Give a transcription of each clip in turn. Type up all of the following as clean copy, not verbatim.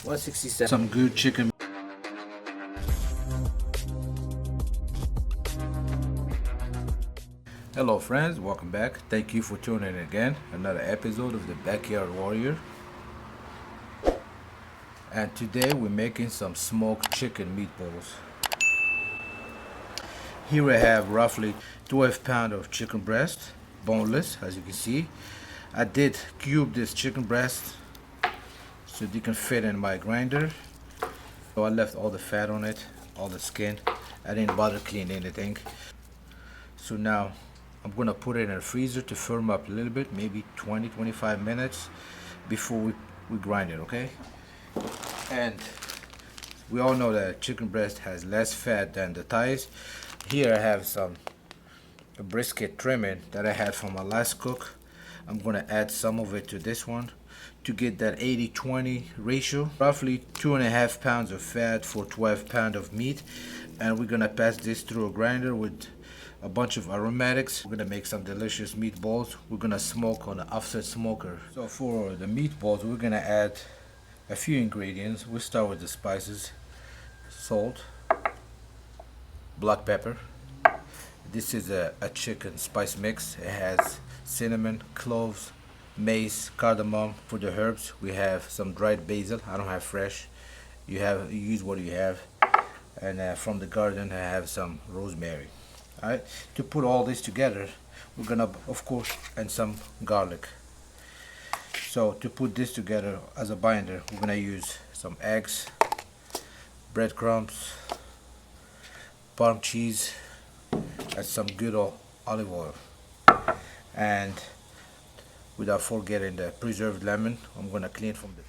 167. Some good chicken. Hello friends, welcome back. Thank you for tuning in again. Another episode of the Backyard Warrior. And today we're making some smoked chicken meatballs. Here I have roughly 12 pounds of chicken breast, boneless, as you can see. I did cube this chicken breast so they can fit in my grinder. So I left all the fat on it, all the skin. I didn't bother cleaning anything. So now I'm gonna put it in the freezer to firm up a little bit, maybe 20-25 minutes before we grind it, okay? And we all know that chicken breast has less fat than the thighs. Here I have a brisket trimming that I had from my last cook. I'm gonna add some of it to this one to get that 80-20 ratio. Roughly 2.5 pounds of fat for 12 pounds of meat. And we're gonna pass this through a grinder with a bunch of aromatics. We're gonna make some delicious meatballs. We're gonna smoke on an offset smoker. So for the meatballs, we're gonna add a few ingredients. We'll start with the spices. Salt, black pepper. This is a chicken spice mix. It has cinnamon, cloves, mace, cardamom. For the herbs, we have some dried basil. I don't have fresh. You use what you have. And from the garden, I have some rosemary. Alright, to put all this together, we're gonna, of course, and some garlic. So to put this together as a binder, we're gonna use some eggs, breadcrumbs, parm cheese, and some good olive oil. And without forgetting the preserved lemon, I'm gonna clean from the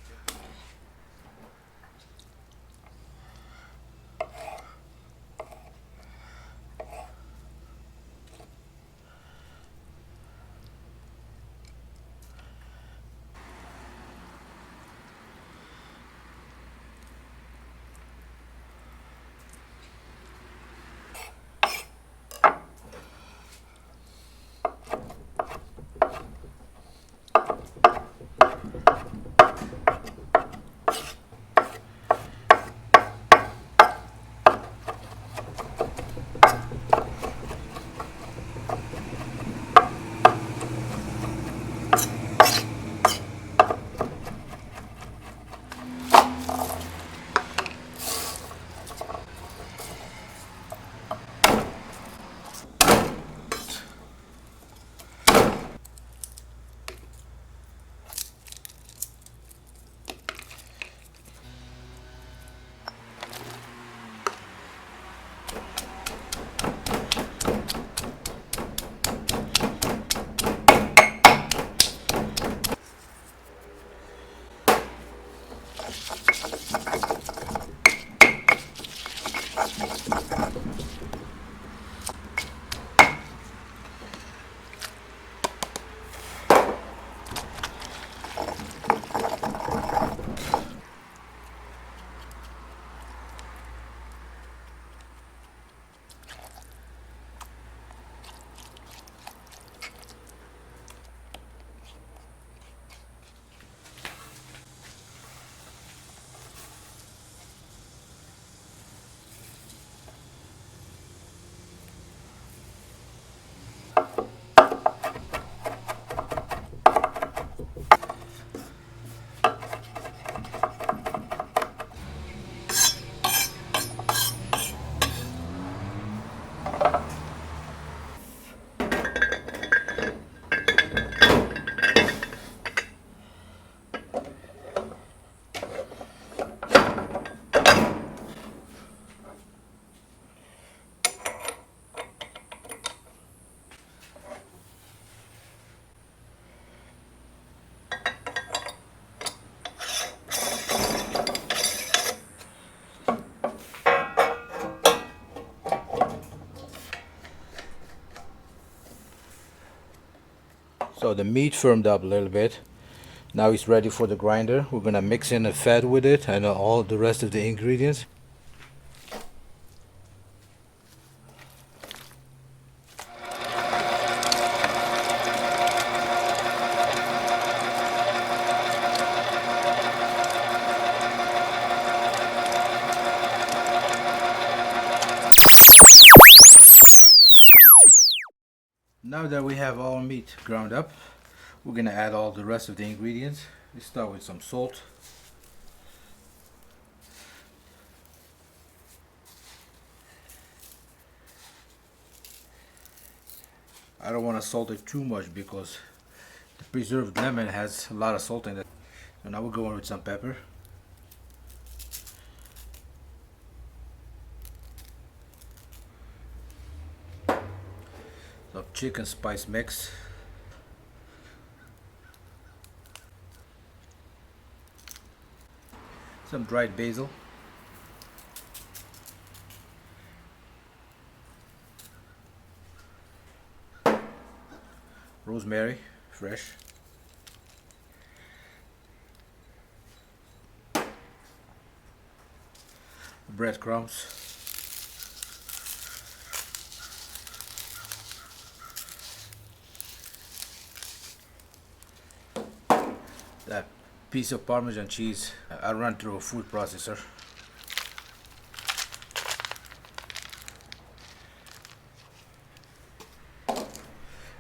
So the meat firmed up a little bit. Now it's ready for the grinder. We're gonna mix in the fat with it and all the rest of the ingredients. Now that we have all meat ground up, we're gonna add all the rest of the ingredients. We start with some salt. I don't want to salt it too much because the preserved lemon has a lot of salt in it. So now we're going with some pepper. Some chicken spice mix. Some dried basil. Rosemary, fresh. Breadcrumbs. That piece of Parmesan cheese I run through a food processor.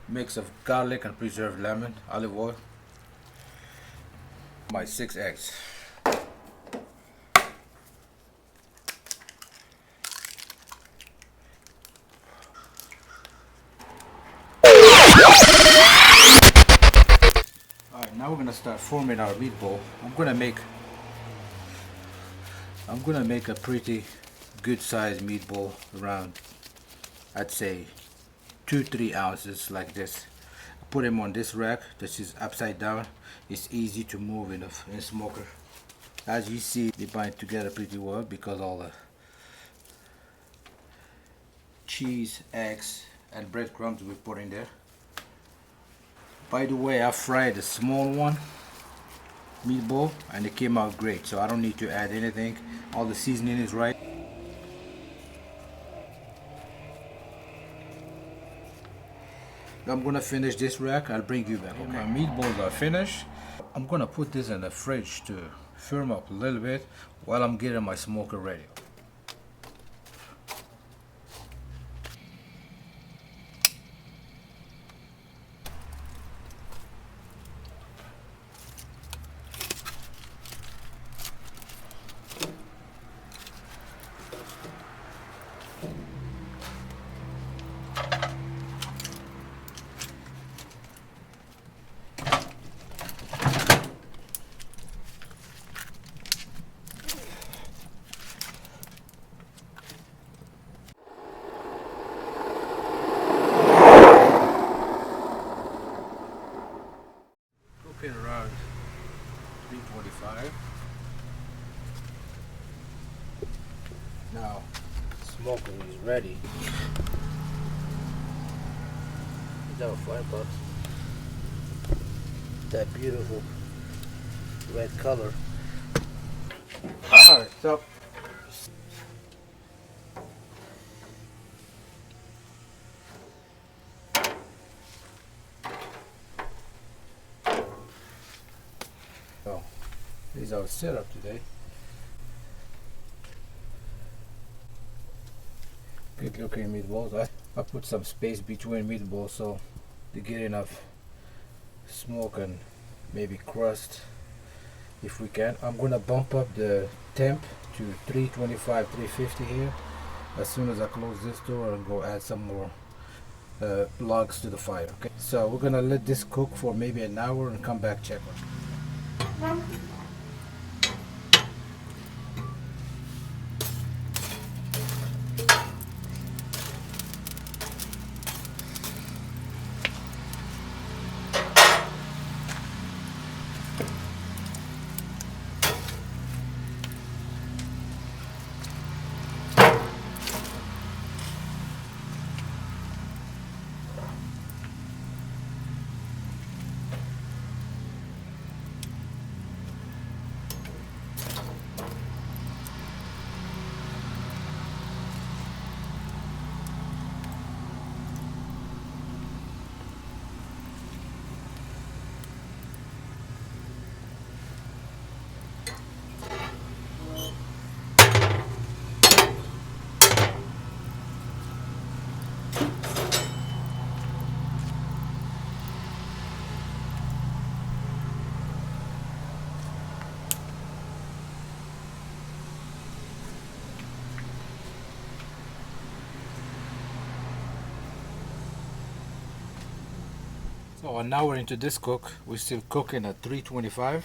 Mix of garlic and preserved lemon, olive oil. My 6 eggs. Alright, now we're gonna start forming our meatball. I'm gonna make a pretty good sized meatball, around, I'd say 2-3 ounces, like this. Put them on this rack. This is upside down. It's easy to move in a smoker. As you see, they bind together pretty well because all the cheese, eggs and breadcrumbs we put in there. By the way, I fried a small one meatball and it came out great, so I don't need to add anything. All the seasoning is right. I'm gonna finish this rack. I'll bring you back. Okay. My meatballs are finished. I'm gonna put this in the fridge to firm up a little bit while I'm getting my smoker ready. Cooking around 325. Now, smoker is ready. Is our fire pot. That beautiful red color. Alright, so this is our setup today. Good looking meatballs. I put some space between meatballs so they get enough smoke and maybe crust if we can. I'm gonna bump up the temp to 325, 350 here. As soon as I close this door, I'll go add some more logs to the fire. Okay, so we're gonna let this cook for maybe an hour and come back check on it. So now we're into this cook. We're still cooking at 325.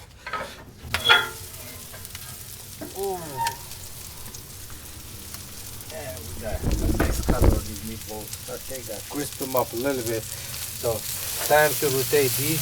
Oh, and we got a nice color on these meatballs. I take that, crisp them up a little bit. So time to rotate these.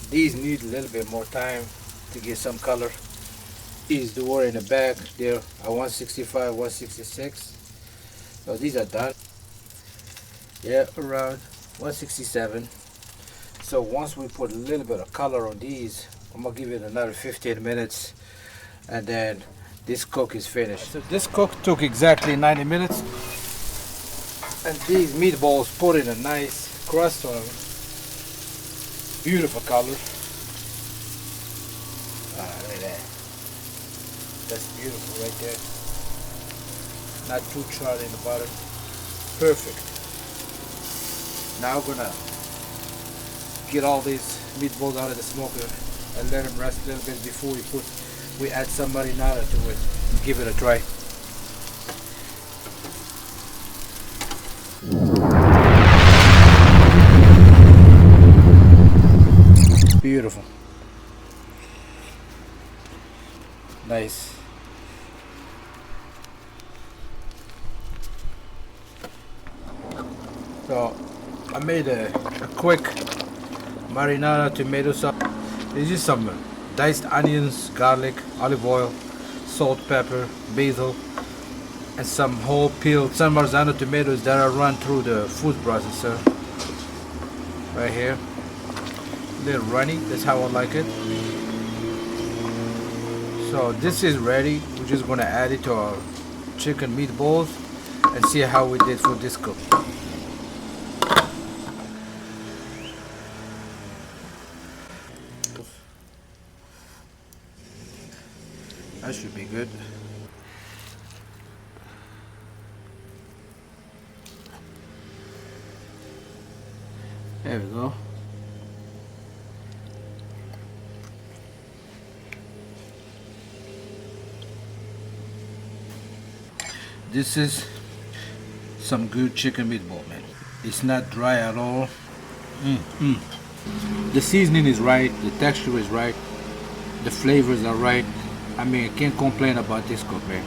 These need a little bit more time to get some color. Is the war in the back there at 165, 166. So these are done. Yeah, around 167. So once we put a little bit of color on these, I'm gonna give it another 15 minutes, and then this cook is finished. So this cook took exactly 90 minutes, and these meatballs put in a nice crust on them. Beautiful color. Look at that. That's beautiful right there. Not too charred in the bottom. Perfect. Now we're gonna get all these meatballs out of the smoker and let them rest a little bit before we add some marinara to it and give it a try. Beautiful. Nice. So I made a quick marinara tomato sauce. This is some diced onions, garlic, olive oil, salt, pepper, basil, and some whole peeled San Marzano tomatoes that are run through the food processor. Right here. A little runny, that's how I like it. So this is ready. We're just gonna add it to our chicken meatballs and see how we did for this cook. That should be good. There we go. This is some good chicken meatball, man. It's not dry at all. The seasoning is right, the texture is right, the flavors are right. I mean, I can't complain about this cook, man.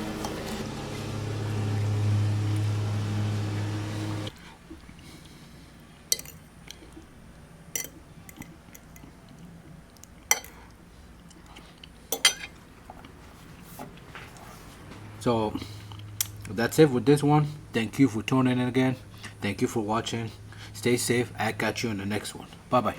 So that's it with this one. Thank you for tuning in again. Thank you for watching. Stay safe. I catch you in the next one. Bye bye.